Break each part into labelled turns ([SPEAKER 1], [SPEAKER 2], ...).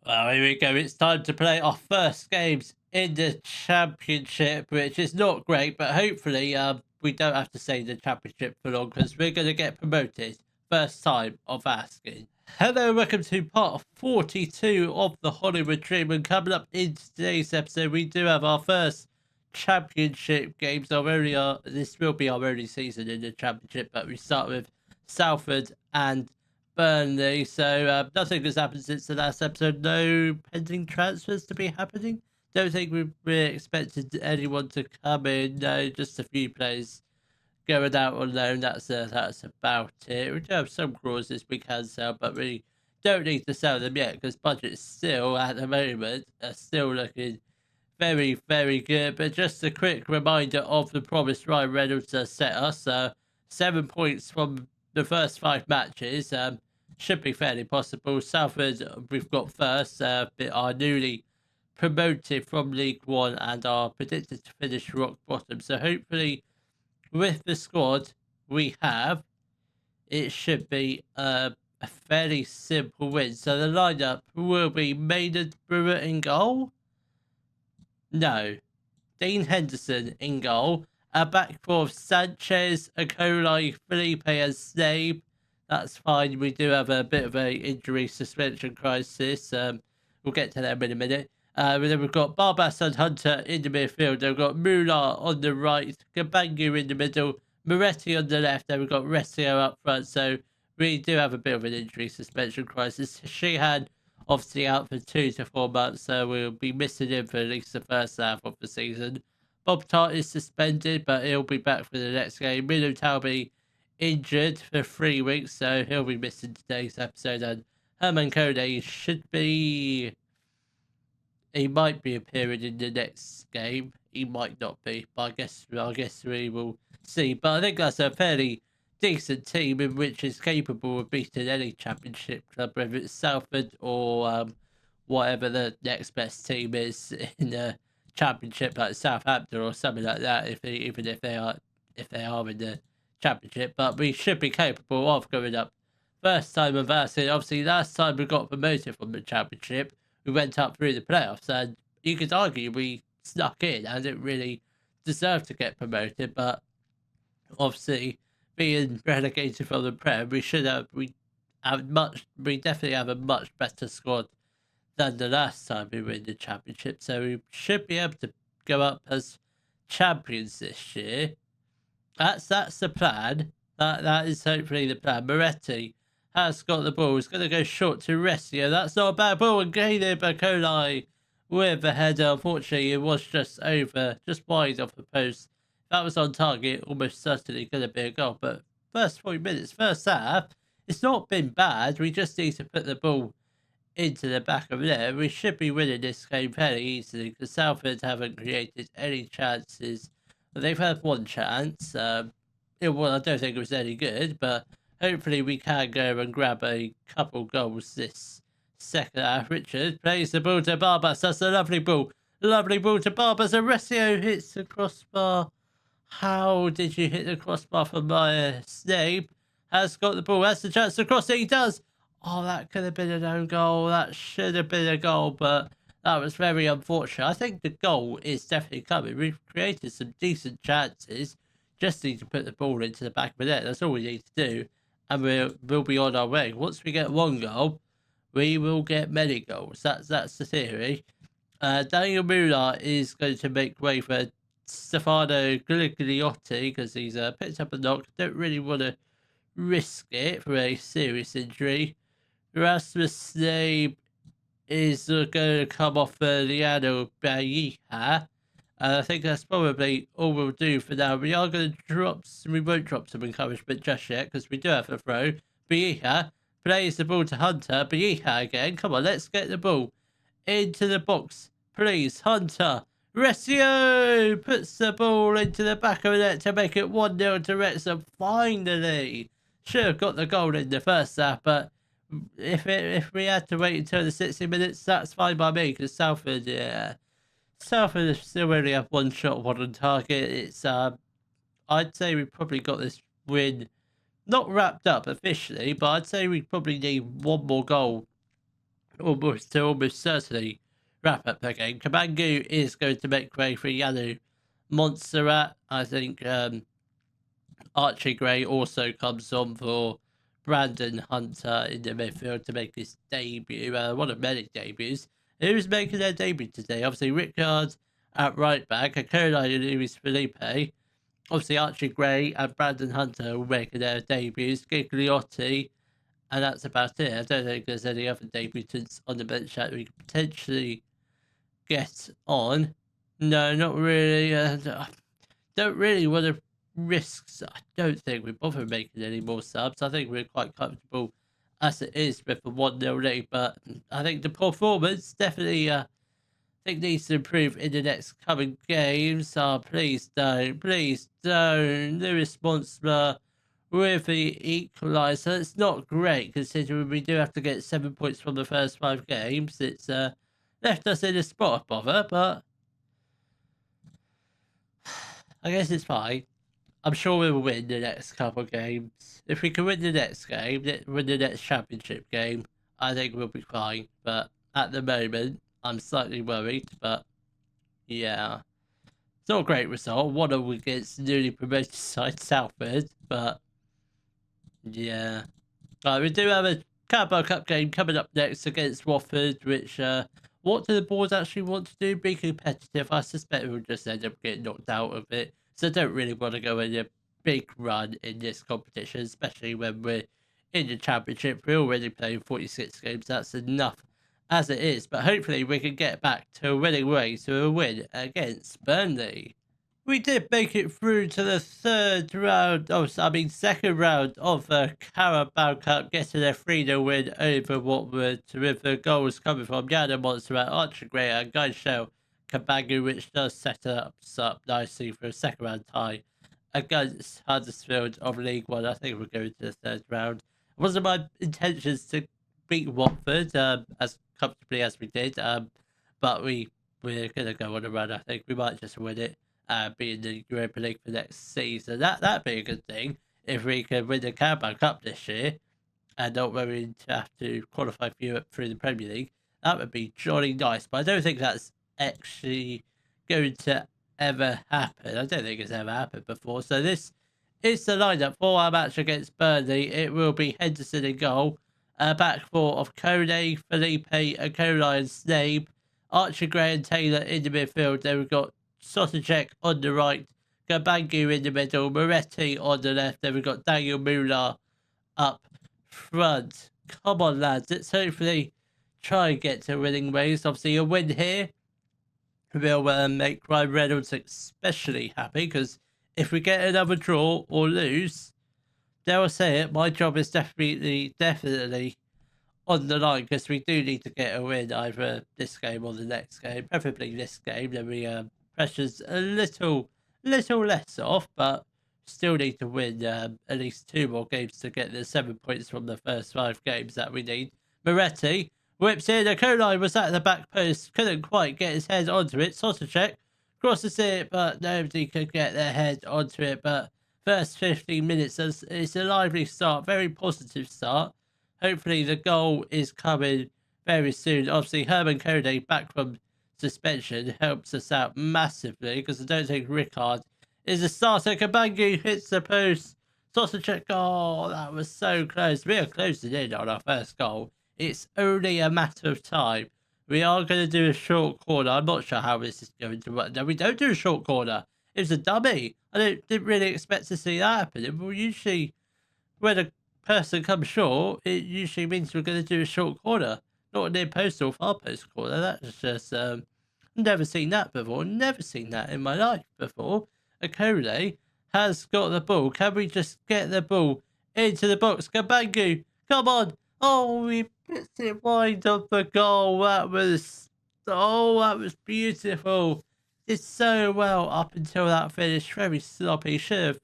[SPEAKER 1] Well, here we go. It's time to play our first games in the championship, which is not great, but hopefully we don't have to stay in the championship for long because we're going to get promoted. First time of asking. Hello, welcome to part 42 of the Hollywood Dream, and coming up in today's episode, we do have our first championship games. This will be our only season in the championship, but we start with Salford and Burnley. So nothing has happened since the last episode. No pending transfers to be happening. Don't think we expected anyone to come in. No, just a few players going out on loan. That's about it. We do have some clauses we can sell, but we don't need to sell them yet because budgets still at the moment are still looking very, very good. But just a quick reminder of the promise Ryan Reynolds has set us. 7 points from the first 5 matches. Should be fairly possible. Salford, we've got first. Are newly promoted from League One and are predicted to finish rock bottom. So hopefully, with the squad we have, it should be a fairly simple win. So the lineup will be Maynard Brewer in goal. No. Dean Henderson in goal. A back four of Sanchez, Akolai, Felipe and Snape. That's fine. We do have a bit of a injury suspension crisis. We'll get to them in a minute. Then we've got Barbas and Hunter in the midfield. We've got Mular on the right, Kabangu in the middle, Moretti on the left, and we've got Resio up front. So we do have a bit of an injury suspension crisis. Sheehan obviously out for 2 to 4 months, so we'll be missing him for at least the first half of the season. Bob Tart is suspended, but he'll be back for the next game. Milo Talby injured for 3 weeks, so he'll be missing today's episode. And Herman Kone he might be appearing in the next game. He might not be, but I guess we will see. But I think that's a fairly decent team in which is capable of beating any championship club, whether it's Salford or whatever the next best team is in the championship, like Southampton or something like that. Even if they are in the championship, but we should be capable of going up. First time of asking. Obviously, last time we got promoted from the championship, we went up through the playoffs, and you could argue we snuck in and didn't really deserve to get promoted. But obviously, being relegated from the Prem, we definitely have a much better squad than the last time we were in the championship. So we should be able to go up as champions this year. That's the plan. That is hopefully the plan. Moretti has got the ball. He's going to go short to Resio. That's not a bad ball. And Caleb Akolai with the header. Unfortunately, it was just wide off the post. That was on target. Almost certainly going to be a goal. But first 40 minutes, first half, it's not been bad. We just need to put the ball into the back of there. We should be winning this game fairly easily because Salford haven't created any chances. They've had one chance. I don't think it was any good, but hopefully we can go and grab a couple goals this second half. Richard plays the ball to Barbas. That's a lovely ball. Lovely ball to Barbas. And Resio hits the crossbar. How did you hit the crossbar from my Snape? Has got the ball. Has the chance to cross it. He does. Oh, that could have been an own goal. That should have been a goal, but that was very unfortunate. I think the goal is definitely coming. We've created some decent chances. Just need to put the ball into the back of the net. That's all we need to do. And we'll be on our way. Once we get one goal, we will get many goals. That's the theory. Daniel Muller is going to make way for Stefano Gigliotti because he's picked up a knock. Don't really want to risk it for a serious injury. Rasmus Snape is going to come off Liano Bayiha. I think that's probably all we'll do for now. We won't drop some encouragement just yet because we do have a throw. Bayiha plays the ball to Hunter. Bayiha again. Come on, let's get the ball into the box. Please, Hunter. Resio puts the ball into the back of the net to make it 1-0 to Wrexham. Finally. Should have got the goal in the first half, but if we had to wait until the 60 minutes, that's fine by me because Salford still only have one shot, one on target. It's I'd say we probably got this win not wrapped up officially, but I'd say we probably need one more goal almost certainly wrap up the game. Kabangu is going to make way for Yanu Montserrat. I think Archie Gray also comes on for Brandon Hunter in the midfield to make his debut. One of many debuts. Who's making their debut today? Obviously, Rickard at right back, Akola and Luis Felipe. Obviously, Archie Gray and Brandon Hunter will make their debuts. Gigliotti, and that's about it. I don't think there's any other debutants on the bench that we could potentially get on. No, not really. Don't really want to risk. I don't think we bother making any more subs. I think we're quite comfortable as it is with a 1-0 lead. But I think the performance definitely needs to improve in the next coming games. Please don't. Lewis Monster with the equaliser. It's not great considering we do have to get 7 points from the first 5 games. It's left us in a spot of bother, but I guess it's fine. I'm sure we'll win the next couple of games. If we can win the next game, win the next championship game, I think we'll be fine. But at the moment, I'm slightly worried. But yeah, it's not a great result. 1-0 against newly promoted side Salford. But yeah, we do have a Carabao Cup game coming up next against Watford, which what do the boards actually want to do? Be competitive. I suspect we'll just end up getting knocked out of it. So I don't really want to go in a big run in this competition, especially when we're in the championship. We're already playing 46 games. That's enough as it is. But hopefully we can get back to a winning way to a win against Burnley. We did make it through to the second round of the Carabao Cup, getting a 3-0 win over Watford with the goals coming from Yana Montserrat, Archie Gray and Gaishel Kabangu, which does set us up nicely for a second round tie against Huddersfield of League One. I think we're going to the third round. It wasn't my intentions to beat Watford as comfortably as we did, but we're going to go on a run. I think we might just win it. Be in the Europa League for next season. That'd be a good thing if we can win the Carabao Cup this year and not worry to have to qualify for Europe through the Premier League. That would be jolly nice, but I don't think that's actually going to ever happen. I don't think it's ever happened before. So this is the lineup for our match against Burnley. It will be Henderson in goal, back four of Kone, Felipe, Akola and Snape, Archie Gray and Taylor in the midfield. Then we've got Sotacek on the right, Kabangu in the middle, Moretti on the left. Then we've got Daniel Muller up front. Come on, lads. Let's hopefully try and get to winning ways. Obviously, a win here will make Ryan Reynolds especially happy, because if we get another draw or lose, dare I say it, my job is definitely on the line, because we do need to get a win either this game or the next game, preferably this game. Then we pressure's a little less off, but still need to win at least 2 more games to get the 7 points from the first 5 games that we need. Moretti whips in. Akola was at the back post, couldn't quite get his head onto it. Sotacek crosses it, but nobody could get their head onto it. But first 15 minutes, it's a lively start, very positive start. Hopefully the goal is coming very soon. Obviously, Herman Kone back from suspension helps us out massively, because I don't think Rickard is a starter. Kabangu hits the post. Sotacek, oh, that was so close. We are closing in on our first goal. It's only a matter of time. We are going to do a short corner. I'm not sure how this is going to work. No, we don't do a short corner. It was a dummy. I didn't really expect to see that happen. Well, usually when a person comes short, it usually means we're going to do a short corner. Not a near post or far post corner. That's just, never seen that before. Never seen that in my life before. Akole has got the ball. Can we just get the ball into the box? Kabangu, come on. Oh, we puts it wide of the goal. That was beautiful. Did so well up until that finish. Very sloppy. Should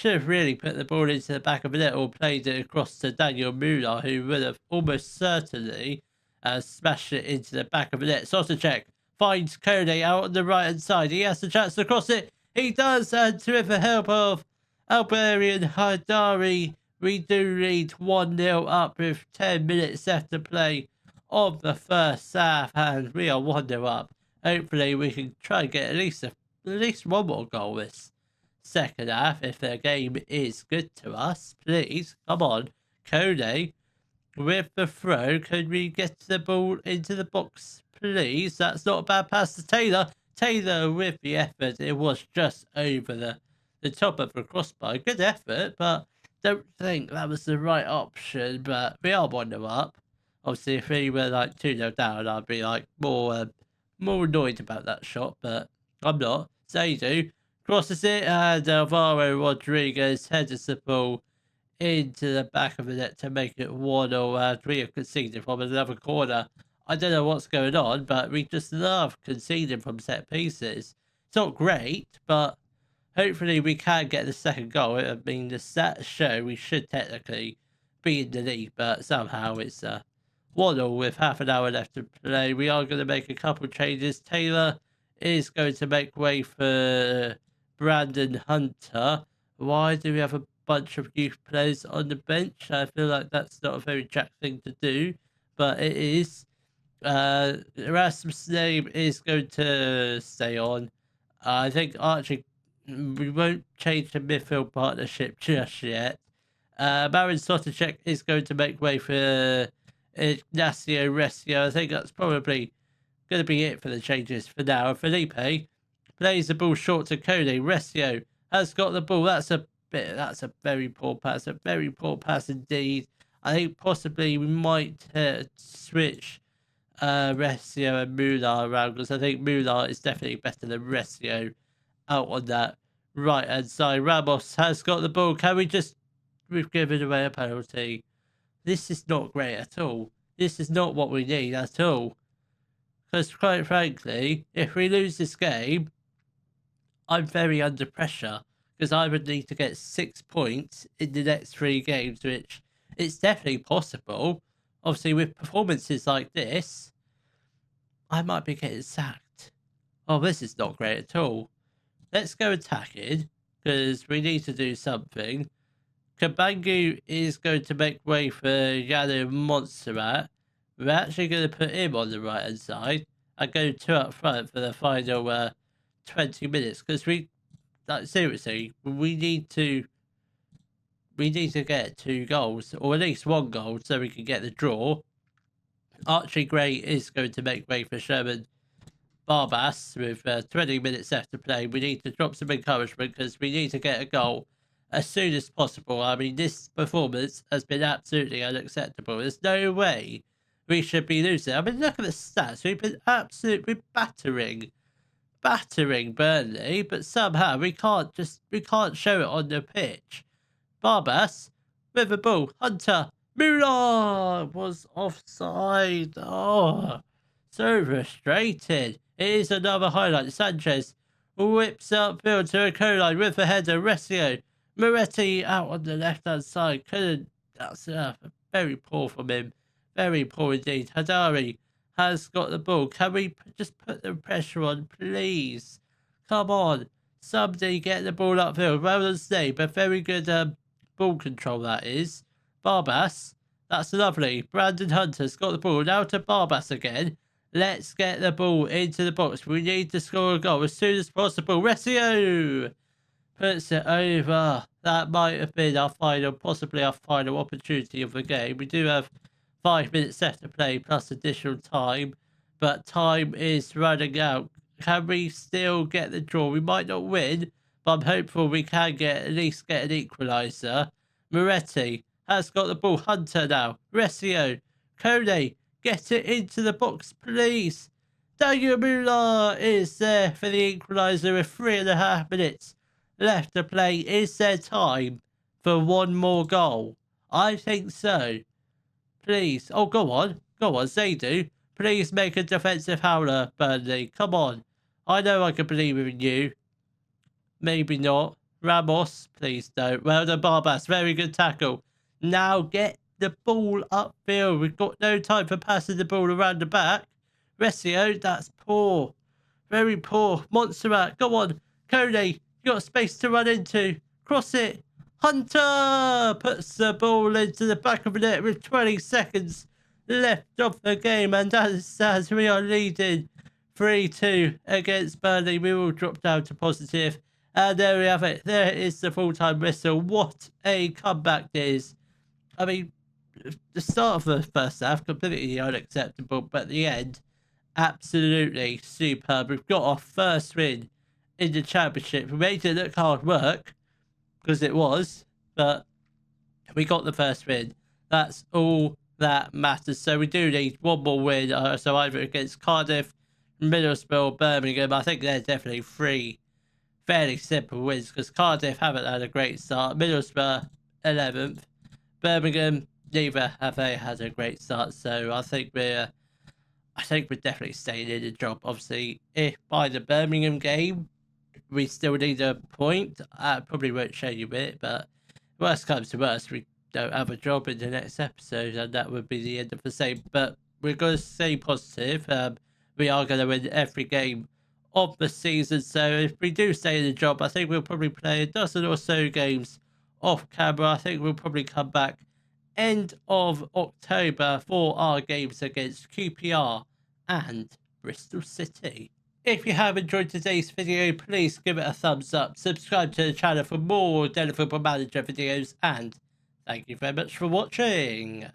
[SPEAKER 1] have really put the ball into the back of the net or played it across to Daniel Muller, who would have almost certainly smashed it into the back of the net. Sotacek finds Kone out on the right hand side. He has the chance to cross it. He does, and with the help of Alberian Haidari, we do lead 1-0 up with 10 minutes left to play of the first half, and we are 1-0 up. Hopefully, we can try and get at least one more goal this second half if the game is good to us. Please, come on, Cody. With the throw, could we get the ball into the box, please? That's not a bad pass to Taylor. Taylor with the effort. It was just over the top of the crossbar. Good effort, but don't think that was the right option. But we are 1-0 up. Obviously, if we were like 2-0 down, I'd be like more annoyed about that shot, but I'm not. Zaidu crosses it, and Alvaro Rodriguez headers the ball into the back of the net to make it 1-0, and we have conceded from another corner. I don't know what's going on, but we just love conceding from set pieces. It's not great, but hopefully we can get the second goal. I mean, the stats show we should technically be in the lead, but somehow it's 1-0 with half an hour left to play. We are going to make a couple changes. Taylor is going to make way for Brandon Hunter. Why do we have a bunch of youth players on the bench? I feel like that's not a very Jack thing to do, but it is. Erasmus' name is going to stay on. I think Archie, we won't change the midfield partnership just yet. Marin Sotacek is going to make way for Ignacio Resio. I think that's probably going to be it for the changes for now. Felipe plays the ball short to Cody. Resio has got the ball. That's a very poor pass. A very poor pass indeed. I think possibly we might switch Resio and Mular around, because I think Mular is definitely better than Resio out on that right hand side. Ramos has got the ball. We've given away a penalty. This is not great at all. This is not what we need at all. Because quite frankly, if we lose this game, I'm very under pressure, because I would need to get 6 points in the next 3 games, which it's definitely possible. Obviously, with performances like this, I might be getting sacked. Oh, this is not great at all. Let's go attacking, because we need to do something. Kabangu is going to make way for Yano Montserrat. We're actually going to put him on the right hand side and go 2 up front for the final 20 minutes, because seriously, we need to get 2 goals, or at least 1 goal, so we can get the draw. Archie Gray is going to make way for Sherman Barbas with 20 minutes left to play. We need to drop some encouragement, because we need to get a goal as soon as possible. I mean, this performance has been absolutely unacceptable. There's no way we should be losing. I mean, look at the stats. We've been absolutely battering Burnley, but somehow we can't show it on the pitch. Barbas with the ball. Hunter. Muller was offside. Oh, so frustrated. It is another highlight. Sanchez whips upfield to a co-line with the header. Resio. Moretti out on the left-hand side. That's very poor from him. Very poor indeed. Hadari has got the ball. Can we just put the pressure on, please? Come on. Somebody get the ball upfield. Well done, Steve. But very good ball control, that is. Barbas. That's lovely. Brandon Hunter's got the ball. Now to Barbas again. Let's get the ball into the box. We need to score a goal as soon as possible. Resio puts it over. That might have been possibly our final opportunity of the game. We do have 5 minutes left to play plus additional time, but time is running out. Can we still get the draw? We might not win, but I'm hopeful we can at least get an equaliser. Moretti has got the ball. Hunter now. Resio. Kone. Get it into the box, please. Daniel Muller is there for the equaliser with 3.5 minutes left to play. Is there time for 1 more goal? I think so. Please. Oh, go on. Go on, Zaidu. Please make a defensive howler, Burnley. Come on. I know I can believe in you. Maybe not. Ramos, please don't. Well done, Barbas. Very good tackle. Now get the ball upfield. We've got no time for passing the ball around the back. Resio, that's poor. Very poor. Montserrat, go on. Kone, you got space to run into. Cross it. Hunter puts the ball into the back of the net with 20 seconds left of the game, and as we are leading 3-2 against Burnley, we will drop down to positive. And there we have it. There is the full-time whistle. What a comeback this is. I mean, the start of the first half, completely unacceptable, but the end, absolutely superb. We've got our first win in the Championship. We made it look hard work, because it was, but we got the first win. That's all that matters. So we do need one more win. So either against Cardiff, Middlesbrough, Birmingham. I think they're definitely three fairly simple wins, because Cardiff haven't had a great start. Middlesbrough 11th, Birmingham neither have they had a great start. So I think we're definitely staying in the job. Obviously, if by the Birmingham game we still need a point, I probably won't show you it, but worst comes to worst, we don't have a job in the next episode, and that would be the end of the same. But we're going to stay positive. We are going to win every game of the season, so if we do stay in the job, I think we'll probably play a dozen or so games off camera. I think we'll probably come back end of October for our games against QPR and Bristol City. If you have enjoyed today's video, please give it a thumbs up, subscribe to the channel for more Daily Football Manager videos, and thank you very much for watching.